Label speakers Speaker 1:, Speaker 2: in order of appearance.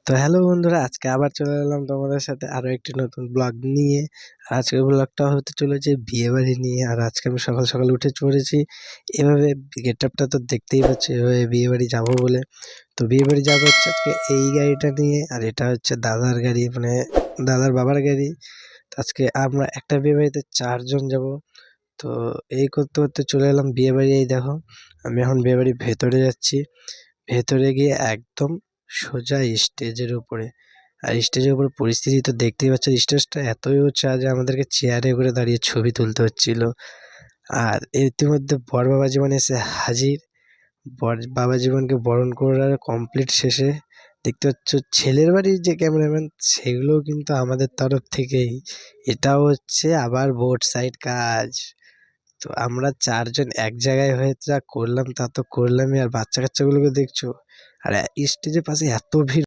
Speaker 1: তো হ্যালো বন্ধুরা, আজকে আবার চলে এলাম তোমাদের সাথে আরো একটি নতুন ব্লগ নিয়ে। আর আজকের ব্লগটা হতে চলেছে বিয়ে বাড়ি নিয়ে। আর আজকে আমি সকাল সকাল উঠে পড়েছি এভাবে। গেট আপটা তো দেখতেই পাচ্ছি, এভাবে বিয়ে বাড়ি যাবো বলে। তো বিয়ে বাড়ি যাবো হচ্ছে আজকে এই গাড়িটা নিয়ে, আর এটা হচ্ছে দাদার গাড়ি, মানে দাদার বাবার গাড়ি। তো আজকে আমরা একটা বিয়ে বাড়িতে 4 জন যাব। তো এই করতে করতে চলে এলাম বিয়ে বাড়ি। এই দেখো, আমি এখন বিয়ে বাড়ির ভেতরে যাচ্ছি। ভেতরে গিয়ে একদম সোজা স্টেজের উপরে। আর স্টেজের উপরে পরিস্থিতি তো দেখতেই পাচ্ছ, স্টেজটা এতই উঁচা যে আমাদেরকে চেয়ারে করে দাঁড়িয়ে ছবি তুলতে হচ্ছিল। আর ইতিমধ্যে বর বাবা জীবন এসে হাজির। বর বাবা জীবনকে বরণ করার কমপ্লিট শেষে দেখতে পাচ্ছ ছেলের বাড়ির যে ক্যামেরাম্যান, সেগুলোও কিন্তু আমাদের তরফ থেকেই। এটাও হচ্ছে আবার বোট সাইড কাজ। তো আমরা 4 জন এক জায়গায় হয়ে যা করলাম তা তো করলামই, আর বাচ্চা কাচ্চাগুলোকে দেখছো। আর স্টেজের পাশে এত ভিড়,